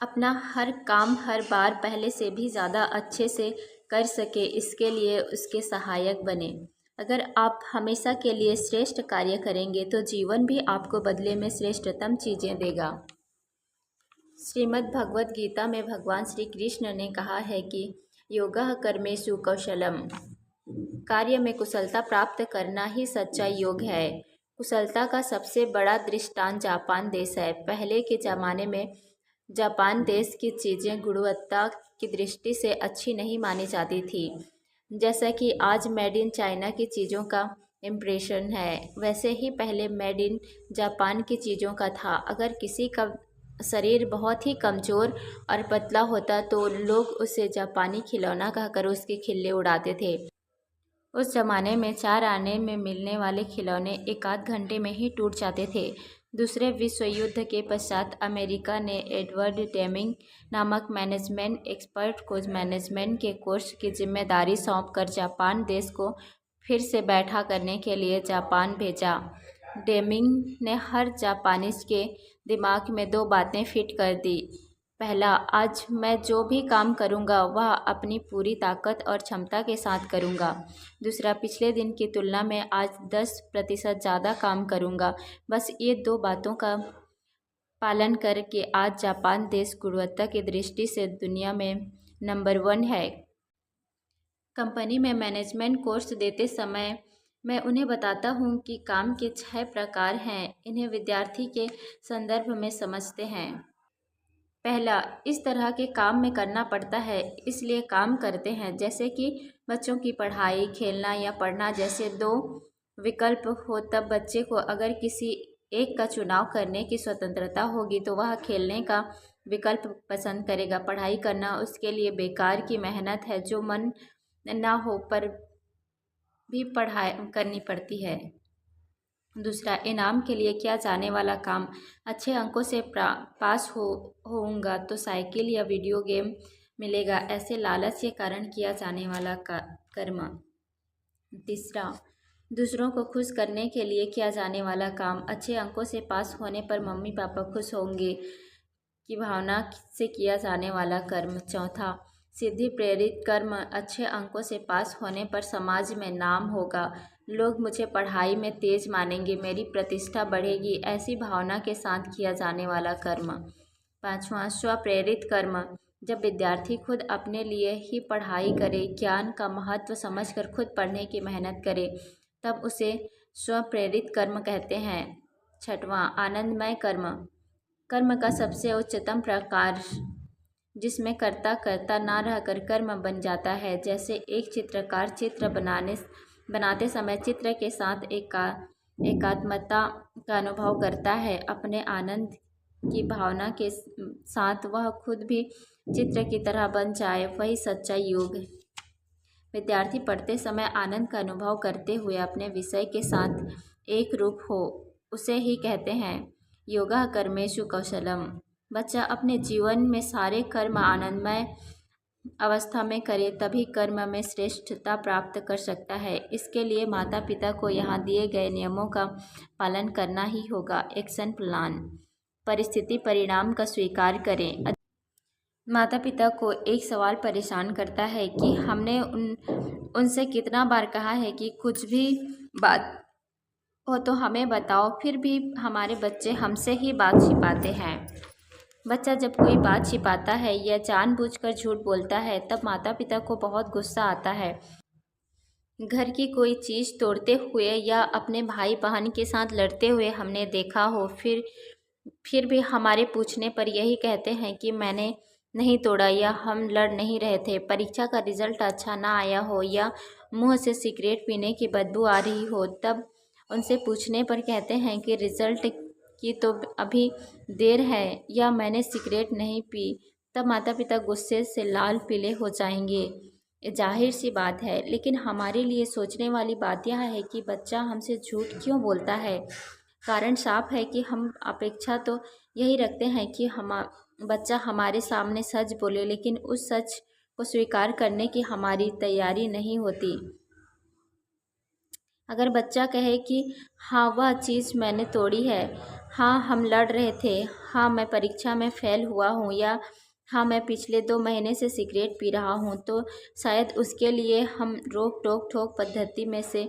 अपना हर काम हर बार पहले से भी ज़्यादा अच्छे से कर सके, इसके लिए उसके सहायक बने। अगर आप हमेशा के लिए श्रेष्ठ कार्य करेंगे तो जीवन भी आपको बदले में श्रेष्ठतम चीज़ें देगा। श्रीमद् भगवद गीता में भगवान श्री कृष्ण ने कहा है कि योगः कर्मेषु कौशलम, कार्य में कुशलता प्राप्त करना ही सच्चा योग है। कुशलता का सबसे बड़ा दृष्टांत जापान देश है। पहले के ज़माने में जापान देश की चीज़ें गुणवत्ता की दृष्टि से अच्छी नहीं मानी जाती थी। जैसा कि आज मेड इन चाइना की चीज़ों का इम्प्रेशन है, वैसे ही पहले मेड इन जापान की चीज़ों का था। अगर किसी का शरीर बहुत ही कमज़ोर और पतला होता तो लोग उसे जापानी खिलौना कहकर उसके खिल्ले उड़ाते थे। उस ज़माने में 4 आने में मिलने वाले खिलौने एक आध घंटे में ही टूट जाते थे। दूसरे विश्व युद्ध के पश्चात अमेरिका ने एडवर्ड डेमिंग नामक मैनेजमेंट एक्सपर्ट को मैनेजमेंट के कोर्स की जिम्मेदारी सौंपकर जापान देश को फिर से बैठा करने के लिए जापान भेजा। डेमिंग ने हर जापानीज के दिमाग में 2 बातें फिट कर दी। पहला, आज मैं जो भी काम करूंगा वह अपनी पूरी ताकत और क्षमता के साथ करूंगा। दूसरा, पिछले दिन की तुलना में आज 10% ज़्यादा काम करूंगा। बस ये 2 बातों का पालन करके आज जापान देश गुणवत्ता की दृष्टि से दुनिया में नंबर 1 है। कंपनी में मैनेजमेंट कोर्स देते समय मैं उन्हें बताता हूँ कि काम के 6 प्रकार हैं। इन्हें विद्यार्थी के संदर्भ में समझते हैं। पहला, इस तरह के काम में करना पड़ता है इसलिए काम करते हैं, जैसे कि बच्चों की पढ़ाई, खेलना या पढ़ना जैसे 2 विकल्प हो, तब बच्चे को अगर किसी एक का चुनाव करने की स्वतंत्रता होगी तो वह खेलने का विकल्प पसंद करेगा। पढ़ाई करना उसके लिए बेकार की मेहनत है जो मन ना हो पर भी पढ़ाई करनी पड़ती है। दूसरा, इनाम के लिए किया जाने वाला काम, अच्छे अंकों से पास होऊंगा तो साइकिल या वीडियो गेम मिलेगा, ऐसे लालच के कारण किया जाने वाला कर्म। तीसरा, दूसरों को खुश करने के लिए किया जाने वाला काम, अच्छे अंकों से पास होने पर मम्मी पापा खुश होंगे की भावना से किया जाने वाला कर्म। चौथा, सिद्धि प्रेरित कर्म, अच्छे अंकों से पास होने पर समाज में नाम होगा, लोग मुझे पढ़ाई में तेज मानेंगे, मेरी प्रतिष्ठा बढ़ेगी, ऐसी भावना के साथ किया जाने वाला कर्म। पांचवा, स्वप्रेरित कर्म, जब विद्यार्थी खुद अपने लिए ही पढ़ाई करे, ज्ञान का महत्व समझकर खुद पढ़ने की मेहनत करे, तब उसे स्वप्रेरित कर्म कहते हैं। छठवां, आनंदमय कर्म, कर्म का सबसे उच्चतम प्रकार जिसमें कर्ता कर्ता ना रहकर कर्म बन जाता है। जैसे एक चित्रकार चित्र बनाते समय चित्र के साथ एकात्मता का अनुभव करता है, अपने आनंद की भावना के साथ वह खुद भी चित्र की तरह बन जाए, वही सच्चा योग है। विद्यार्थी पढ़ते समय आनंद का अनुभव करते हुए अपने विषय के साथ एक रूप हो, उसे ही कहते हैं योगः कर्मेषु कौशलम। बच्चा अपने जीवन में सारे कर्म आनंदमय अवस्था में करे, तभी कर्म में श्रेष्ठता प्राप्त कर सकता है। इसके लिए माता पिता को यहाँ दिए गए नियमों का पालन करना ही होगा। एक्शन प्लान, परिस्थिति परिणाम का स्वीकार करें। माता पिता को एक सवाल परेशान करता है कि हमने उनसे कितना बार कहा है कि कुछ भी बात हो तो हमें बताओ, फिर भी हमारे बच्चे हमसे ही बात छिपाते हैं। बच्चा जब कोई बात छिपाता है या जानबूझकर झूठ बोलता है तब माता पिता को बहुत गुस्सा आता है। घर की कोई चीज़ तोड़ते हुए या अपने भाई बहन के साथ लड़ते हुए हमने देखा हो, फिर भी हमारे पूछने पर यही कहते हैं कि मैंने नहीं तोड़ा या हम लड़ नहीं रहे थे। परीक्षा का रिजल्ट अच्छा ना आया हो या मुंह से सिगरेट पीने की बदबू आ रही हो, तब उनसे पूछने पर कहते हैं कि रिजल्ट की तो अभी देर है या मैंने सिगरेट नहीं पी, तब माता पिता गुस्से से लाल पीले हो जाएंगे। जाहिर सी बात है, लेकिन हमारे लिए सोचने वाली बात यह है कि बच्चा हमसे झूठ क्यों बोलता है। कारण साफ है कि हम अपेक्षा तो यही रखते हैं कि बच्चा हमारे सामने सच बोले, लेकिन उस सच को स्वीकार करने की हमारी तैयारी नहीं होती। अगर बच्चा कहे कि हाँ वह चीज़ मैंने तोड़ी है, हाँ, हम लड़ रहे थे। हाँ, मैं परीक्षा में फ़ेल हुआ हूँ, या हाँ, मैं पिछले 2 महीने से सिगरेट पी रहा हूँ, तो शायद उसके लिए हम रोक-टोक-ठोक पद्धति में से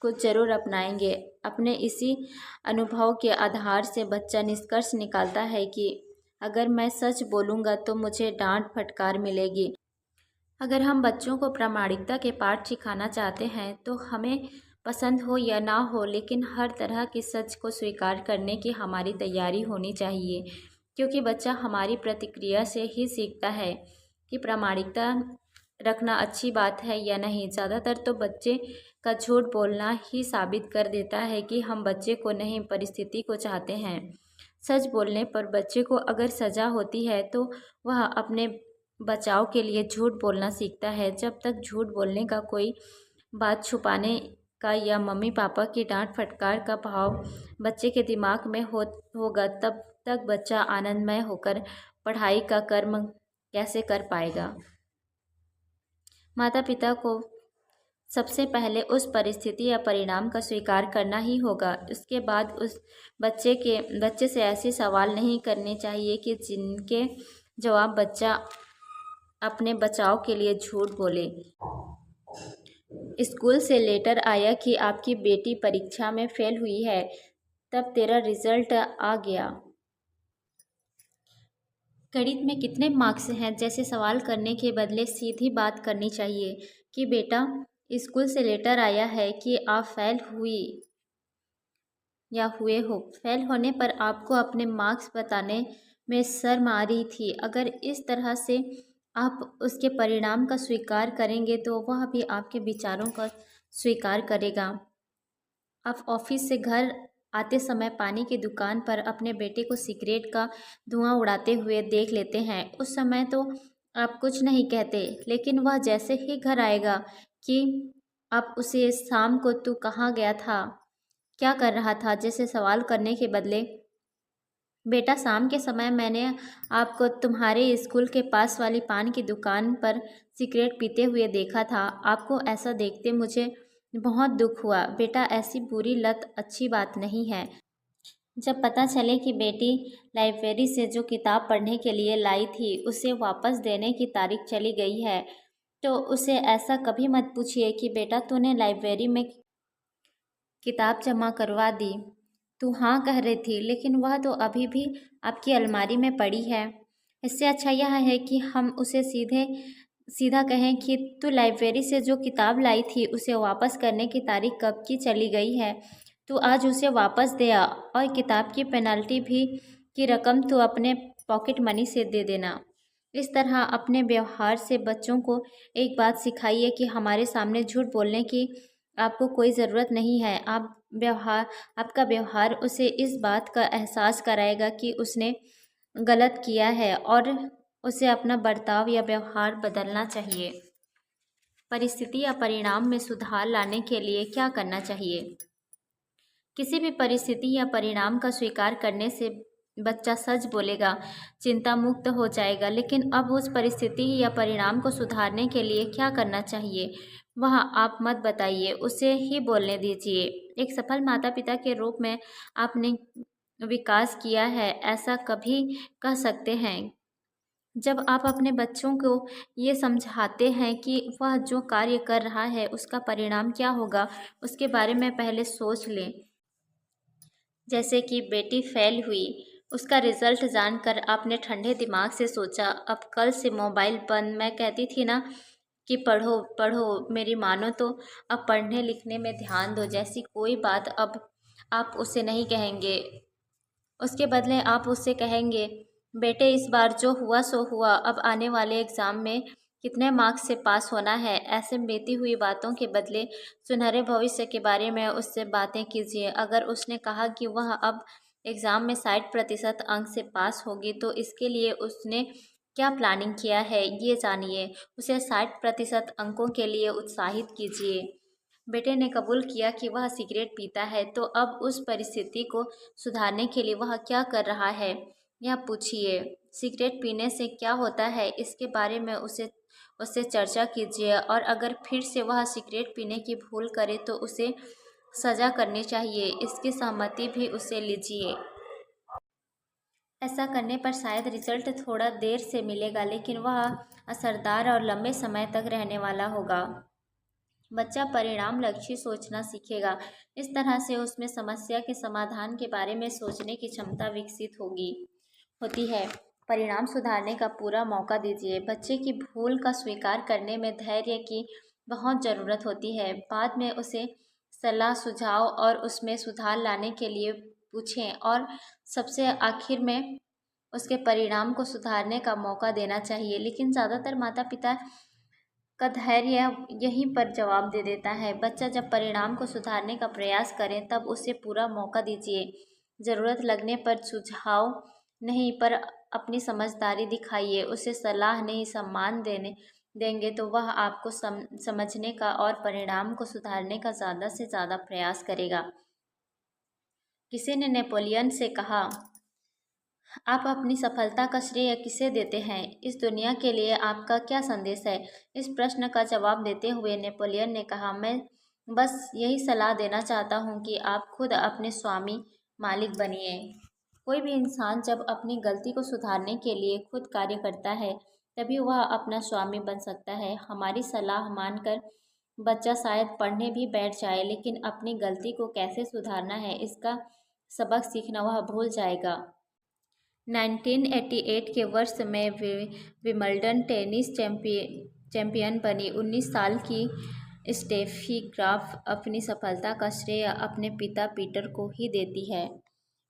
कुछ ज़रूर अपनाएंगे। अपने इसी अनुभव के आधार से बच्चा निष्कर्ष निकालता है कि अगर मैं सच बोलूँगा तो मुझे डाँट-फटकार मिलेगी। अगर हम बच्चों को प्रामाणिकता के पाठ सिखाना चाहते हैं तो हमें पसंद हो या ना हो, लेकिन हर तरह के सच को स्वीकार करने की हमारी तैयारी होनी चाहिए, क्योंकि बच्चा हमारी प्रतिक्रिया से ही सीखता है कि प्रामाणिकता रखना अच्छी बात है या नहीं। ज़्यादातर तो बच्चे का झूठ बोलना ही साबित कर देता है कि हम बच्चे को नहीं, परिस्थिति को चाहते हैं। सच बोलने पर बच्चे को अगर सज़ा होती है तो वह अपने बचाव के लिए झूठ बोलना सीखता है। जब तक झूठ बोलने का कोई बात छुपाने का या मम्मी पापा की डांट फटकार का भाव बच्चे के दिमाग में होगा, तब तक बच्चा आनंदमय होकर पढ़ाई का कर्म कैसे कर पाएगा। माता पिता को सबसे पहले उस परिस्थिति या परिणाम का स्वीकार करना ही होगा। उसके बाद उस बच्चे से ऐसे सवाल नहीं करने चाहिए कि जिनके जवाब बच्चा अपने बचाव के लिए झूठ बोले। स्कूल से लेटर आया कि आपकी बेटी परीक्षा में फेल हुई है, तब तेरा रिजल्ट आ गया, गणित में कितने मार्क्स हैं जैसे सवाल करने के बदले सीधी बात करनी चाहिए कि बेटा, स्कूल से लेटर आया है कि आप फेल हुई या हुए हो। फेल होने पर आपको अपने मार्क्स बताने में शर्म आ रही थी। अगर इस तरह से आप उसके परिणाम का स्वीकार करेंगे तो वह भी आपके विचारों का स्वीकार करेगा। आप ऑफिस से घर आते समय पानी की दुकान पर अपने बेटे को सिगरेट का धुआं उड़ाते हुए देख लेते हैं। उस समय तो आप कुछ नहीं कहते, लेकिन वह जैसे ही घर आएगा कि आप उसे शाम को तू कहाँ गया था, क्या कर रहा था जैसे सवाल करने के बदले, बेटा शाम के समय मैंने आपको तुम्हारे स्कूल के पास वाली पान की दुकान पर सिगरेट पीते हुए देखा था। आपको ऐसा देखते मुझे बहुत दुख हुआ। बेटा, ऐसी बुरी लत अच्छी बात नहीं है। जब पता चले कि बेटी लाइब्रेरी से जो किताब पढ़ने के लिए लाई थी उसे वापस देने की तारीख चली गई है, तो उसे ऐसा कभी मत पूछिए कि बेटा तूने लाइब्रेरी में किताब जमा करवा दी। तू हाँ कह रही थी, लेकिन वह तो अभी भी आपकी अलमारी में पड़ी है। इससे अच्छा यह है कि हम उसे सीधा कहें कि तू लाइब्रेरी से जो किताब लाई थी उसे वापस करने की तारीख कब की चली गई है। तू आज उसे वापस दे आ, और किताब की पेनल्टी भी की रकम तू अपने पॉकेट मनी से दे देना। इस तरह अपने व्यवहार से बच्चों को एक बात सिखाइए कि हमारे सामने झूठ बोलने की आपको कोई ज़रूरत नहीं है। आपका व्यवहार उसे इस बात का एहसास कराएगा कि उसने गलत किया है और उसे अपना बर्ताव या व्यवहार बदलना चाहिए। परिस्थिति या परिणाम में सुधार लाने के लिए क्या करना चाहिए? किसी भी परिस्थिति या परिणाम का स्वीकार करने से बच्चा सच बोलेगा, चिंता मुक्त हो जाएगा। लेकिन अब उस परिस्थिति या परिणाम को सुधारने के लिए क्या करना चाहिए वह आप मत बताइए, उसे ही बोलने दीजिए। एक सफल माता पिता के रूप में आपने विकास किया है, ऐसा कभी कह सकते हैं। जब आप अपने बच्चों को ये समझाते हैं कि वह जो कार्य कर रहा है उसका परिणाम क्या होगा, उसके बारे में पहले सोच लें। जैसे कि बेटी फेल हुई, उसका रिजल्ट जानकर आपने ठंडे दिमाग से सोचा, अब कल से मोबाइल बंद। मैं कहती थी ना कि पढ़ो पढ़ो, मेरी मानो तो अब पढ़ने लिखने में ध्यान दो जैसी कोई बात अब आप उसे नहीं कहेंगे। उसके बदले आप उससे कहेंगे, बेटे इस बार जो हुआ सो हुआ, अब आने वाले एग्ज़ाम में कितने मार्क्स से पास होना है। ऐसे बीती हुई बातों के बदले सुनहरे भविष्य के बारे में उससे बातें कीजिए। अगर उसने कहा कि वह अब एग्ज़ाम में 60% अंक से पास होगी तो इसके लिए उसने क्या प्लानिंग किया है ये जानिए। उसे 60% अंकों के लिए उत्साहित कीजिए। बेटे ने कबूल किया कि वह सिगरेट पीता है, तो अब उस परिस्थिति को सुधारने के लिए वह क्या कर रहा है यह पूछिए। सिगरेट पीने से क्या होता है इसके बारे में उससे चर्चा कीजिए, और अगर फिर से वह सिगरेट पीने की भूल करे तो उसे सज़ा करनी चाहिए, इसकी सहमति भी उससे लीजिए। ऐसा करने पर शायद रिजल्ट थोड़ा देर से मिलेगा, लेकिन वह असरदार और लंबे समय तक रहने वाला होगा। बच्चा परिणाम लक्ष्य सोचना सीखेगा। इस तरह से उसमें समस्या के समाधान के बारे में सोचने की क्षमता विकसित होती है। परिणाम सुधारने का पूरा मौका दीजिए। बच्चे की भूल का स्वीकार करने में धैर्य की बहुत ज़रूरत होती है। बाद में उसे सलाह सुझाव और उसमें सुधार लाने के लिए पूछें, और सबसे आखिर में उसके परिणाम को सुधारने का मौका देना चाहिए। लेकिन ज़्यादातर माता पिता का धैर्य यहीं पर जवाब दे देता है। बच्चा जब परिणाम को सुधारने का प्रयास करें तब उसे पूरा मौका दीजिए। ज़रूरत लगने पर सुझाव नहीं, पर अपनी समझदारी दिखाइए। उसे सलाह नहीं, सम्मान देंगे तो वह आपको समझने का और परिणाम को सुधारने का ज़्यादा से ज़्यादा प्रयास करेगा। किसी ने नेपोलियन से कहा, आप अपनी सफलता का श्रेय किसे देते हैं? इस दुनिया के लिए आपका क्या संदेश है? इस प्रश्न का जवाब देते हुए नेपोलियन ने कहा, मैं बस यही सलाह देना चाहता हूँ कि आप खुद अपने स्वामी मालिक बनिए। कोई भी इंसान जब अपनी गलती को सुधारने के लिए खुद कार्य करता है तभी वह अपना स्वामी बन सकता है। हमारी सलाह मानकर बच्चा शायद पढ़ने भी बैठ जाए, लेकिन अपनी गलती को कैसे सुधारना है इसका सबक सीखना वह भूल जाएगा। 1988 के वर्ष में विंबलडन टेनिस चैंपियन बनी 19 साल की स्टेफी ग्राफ अपनी सफलता का श्रेय अपने पिता पीटर को ही देती है।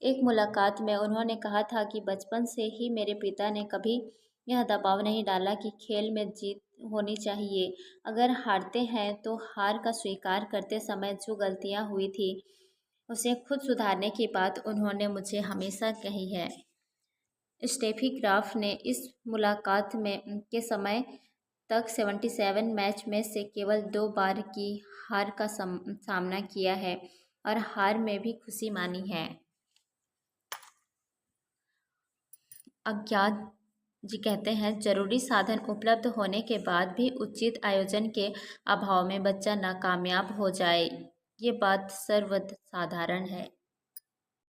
एक मुलाकात में उन्होंने कहा था कि बचपन से ही मेरे पिता ने कभी यह दबाव नहीं डाला कि खेल में जीत होनी चाहिए। अगर हारते हैं तो हार का स्वीकार करते समय जो गलतियां हुई थी उसे खुद सुधारने की बात उन्होंने मुझे हमेशा कही है। स्टेफी ग्राफ ने इस मुलाकात में के समय तक 77 मैच में से केवल 2 बार की हार का सामना किया है और हार में भी खुशी मानी है। अज्ञात जी कहते हैं, जरूरी साधन उपलब्ध होने के बाद भी उचित आयोजन के अभाव में बच्चा नाकामयाब हो जाए, ये बात सर्वसाधारण है।